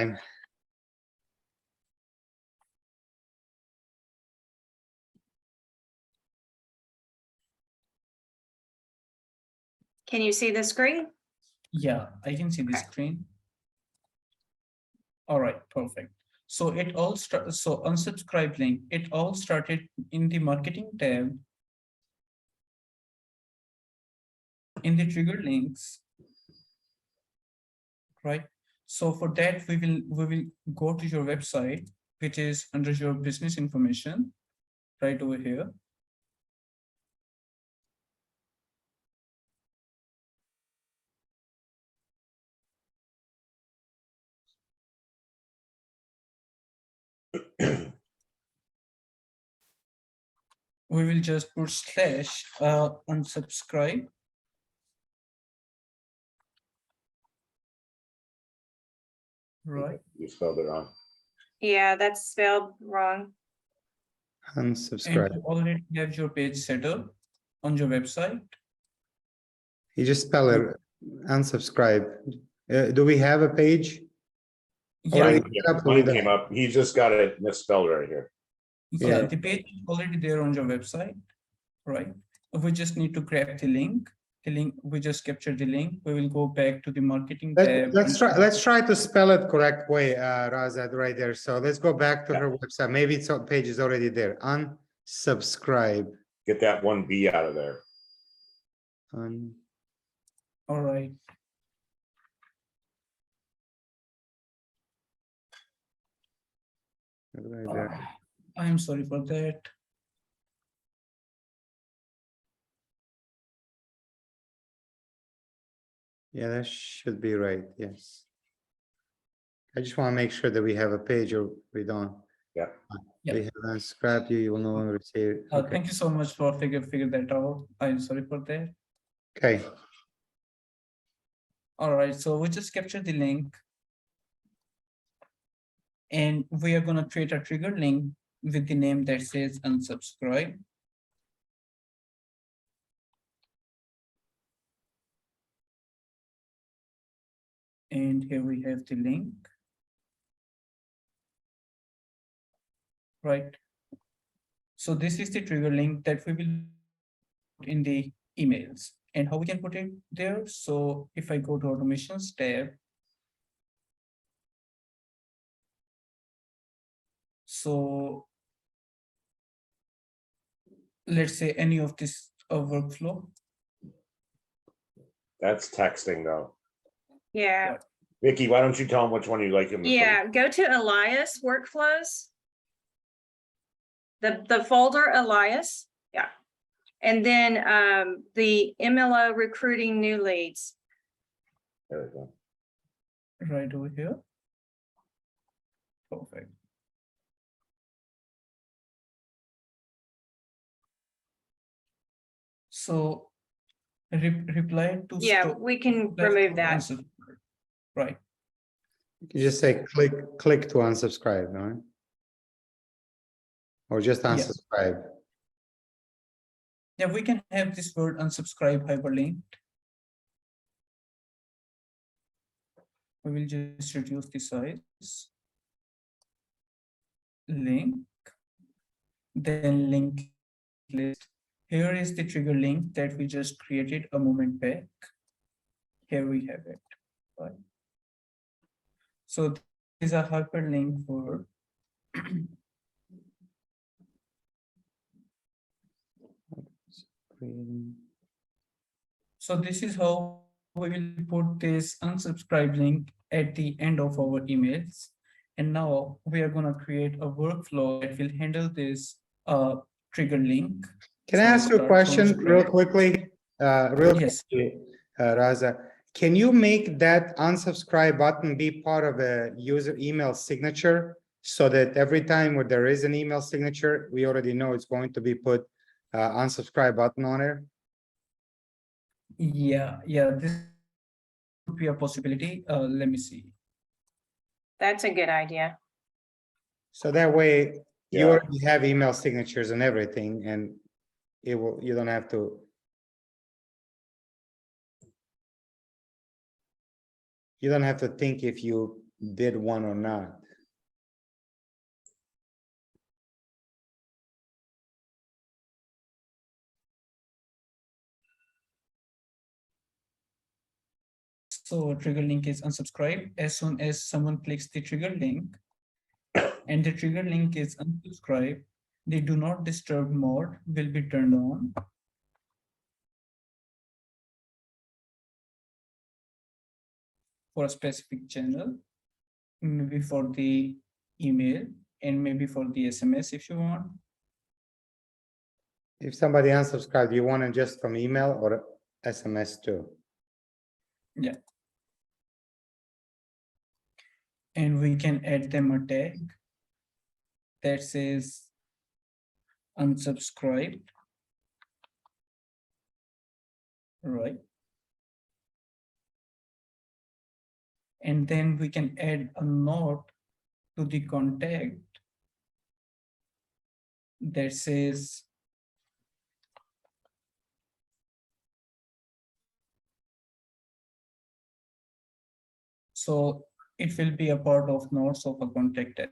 time. Can you see the screen? Yeah, I can see the Okay. screen. All right, perfect. So it all started, so unsubscribe link, it all started in the marketing tab. In the trigger links, right? So for that, we will go to your website, which is under your business information, right over here. We will just put slash unsubscribe. Right. You spelled it wrong. Yeah, that's spelled wrong. And Unsubscribe. you already have your page set up on your website. You just spell it unsubscribe. Do we have a page? Yeah, Already Mine set up, or we came don't? up. He just got it misspelled right here. yeah, Yeah. the page is already there on your website, right? We just need to grab the link. The link, we just capture the link. We will go back to the marketing tab. Let's try to spell it correct way, Razad, right there. So let's go back to Yeah. her website. Maybe it's on page is already there. Unsubscribe. Get that one B out of there. All right. Right there. I'm sorry for that. Yeah, that should be right. Yes. I just want to make sure that we have a page or we don't. Yeah. Yeah. We have unsubscribed you. You will no longer receive it. Okay. Thank you so much for figure that out. I'm sorry for that. Okay. All right, so we just captured the link. And we are going to create a trigger link with the name that says unsubscribe. And here we have the link. Right. So this is the trigger link that we will put in the emails, and how we can put it there. So if I go to automations tab, so let's say any of this workflow. That's texting though. Yeah. Vicky, why don't you tell him which one you like him to put? Yeah, go to Elias workflows. The folder Elias, yeah. And then the MLO recruiting new leads. There we go. Right over here. Perfect. So reply to Yeah, we can remove that. Right. You just say click to unsubscribe, no? Or just Yes. unsubscribe. Yeah, we can have this word unsubscribe hyperlinked. We will just reduce the size. Link. Then link list. Here is the trigger link that we just created a moment back. Here we have it. Right. So this is a hyperlink for so this is how we will put this unsubscribe link at the end of our emails. And now we are going to create a workflow that will handle this trigger link. Can I ask you a question real quickly? Yes. Quickly, Raza, can you make that unsubscribe button be part of a user email signature so that every time where there is an email signature, we already know it's going to be put unsubscribe button on it? Yeah, this would be a possibility. Let me see. That's a good idea. So that way you Yeah. already have email signatures and everything, and you don't have to. You don't have to think if you did one or not. So trigger link is unsubscribe. As soon as someone clicks the trigger link and the trigger link is unsubscribe, the do not disturb mode will be turned on. For a specific channel, maybe for the email and maybe for the SMS if you want. If somebody unsubscribed, you want it just from email or SMS too? Yeah. And we can add them a tag that says unsubscribed. Right. And then we can add a note to the contact that says so it will be a part of notes of a contact as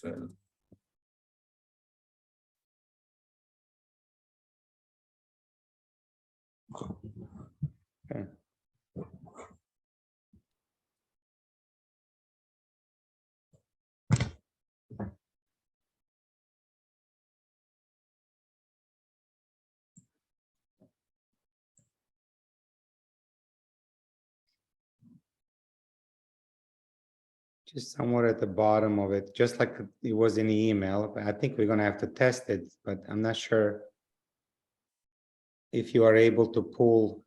well. Okay. Just somewhere at the bottom of it, just like it was in the email, but I think we're gonna have to test it, but I'm not sure if you are able to pull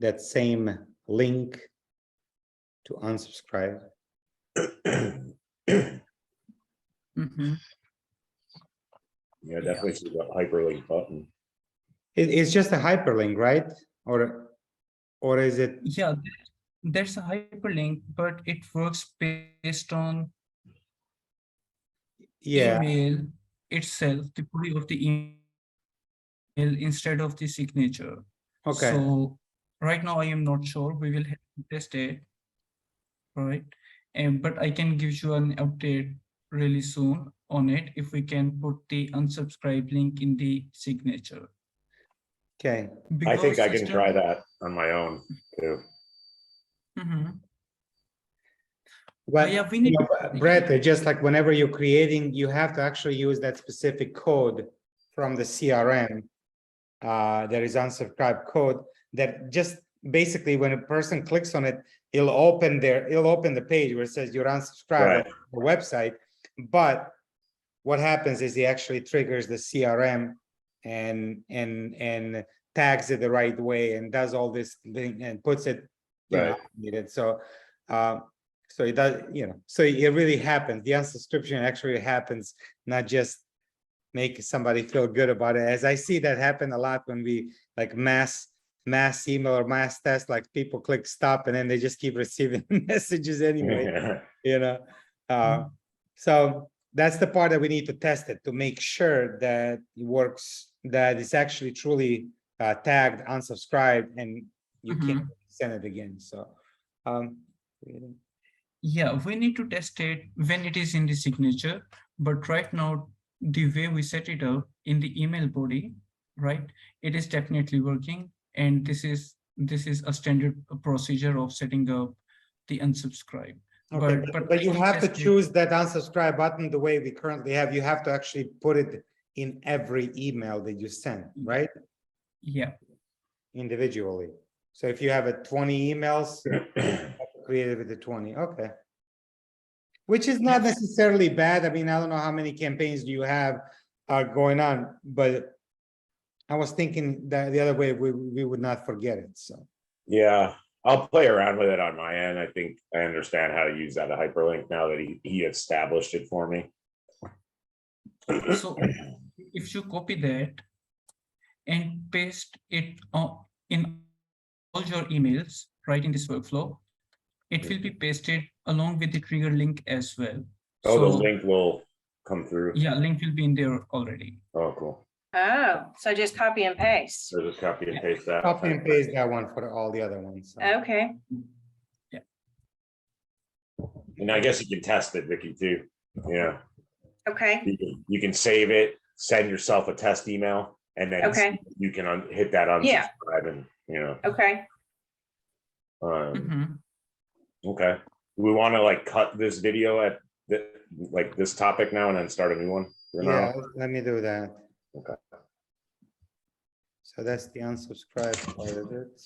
that same link to unsubscribe. Mhm. Yeah, definitely see the hyperlink button. It's just a hyperlink, right? Or is it? Yeah, there's a hyperlink, but it works based on Yeah, email itself, the body of the email instead of the signature. okay, So right now I am not sure. We will have to test it, right? And but I can give you an update really soon on it if we can put the unsubscribe link in the signature. okay. I think Because I can system- try that on my own too. Mhm. But, yeah, we you need know, Brett, it's just like whenever you're creating, you have to actually use that specific code from the CRM. There is unsubscribe code that just basically when a person clicks on it, it'll open the page where it says you're unsubscribed Right. on the website. But what happens is he actually triggers the CRM and tags it the right way and does all this thing and puts it, you know, Right. needed. So so it does, you know, so it really happens. The unsubscription actually happens, not just make somebody feel good about it. As I see that happen a lot when we like mass email or mass test, like people click stop and then they just keep receiving messages anyway, you know. So that's the part that we need to test it to make sure that it works, that it's actually truly tagged unsubscribed and you can't send it again. So yeah, we need to test it when it is in the signature, but right now the way we set it up in the email body, right, it is definitely working, and this is a standard procedure of setting up the unsubscribe. okay, but I you will have to test it. choose that unsubscribe button the way we currently have. You have to actually put it in every email that you send, right? Yeah. Individually. So if you have 20 emails, you have to create it with the 20. Okay. Which is not necessarily bad. I mean, I don't know how many campaigns do you have going on, but I was thinking that the other way we would not forget it. So Yeah, I'll play around with it on my end. I think I understand how to use that hyperlink now that he established it for me. So if you copy that and paste it in all your emails, right, in this workflow, it will be pasted along with the trigger link as well. Oh, the So link will come through. yeah, link will be in there already. Oh, cool. Oh, so just copy and paste. So just copy and paste that. copy and paste that one for all the other ones. So. Okay. Yeah. And I guess you can test it, Vicky, too. Yeah, Okay, you can save it, send yourself a test email, and then okay, you can hit that Yeah. unsubscribe and, you know, okay. Mhm. okay. We want to like cut this video at like this topic now and then start a new one for now? Yeah, let me do that. Okay. So that's the unsubscribe part of it.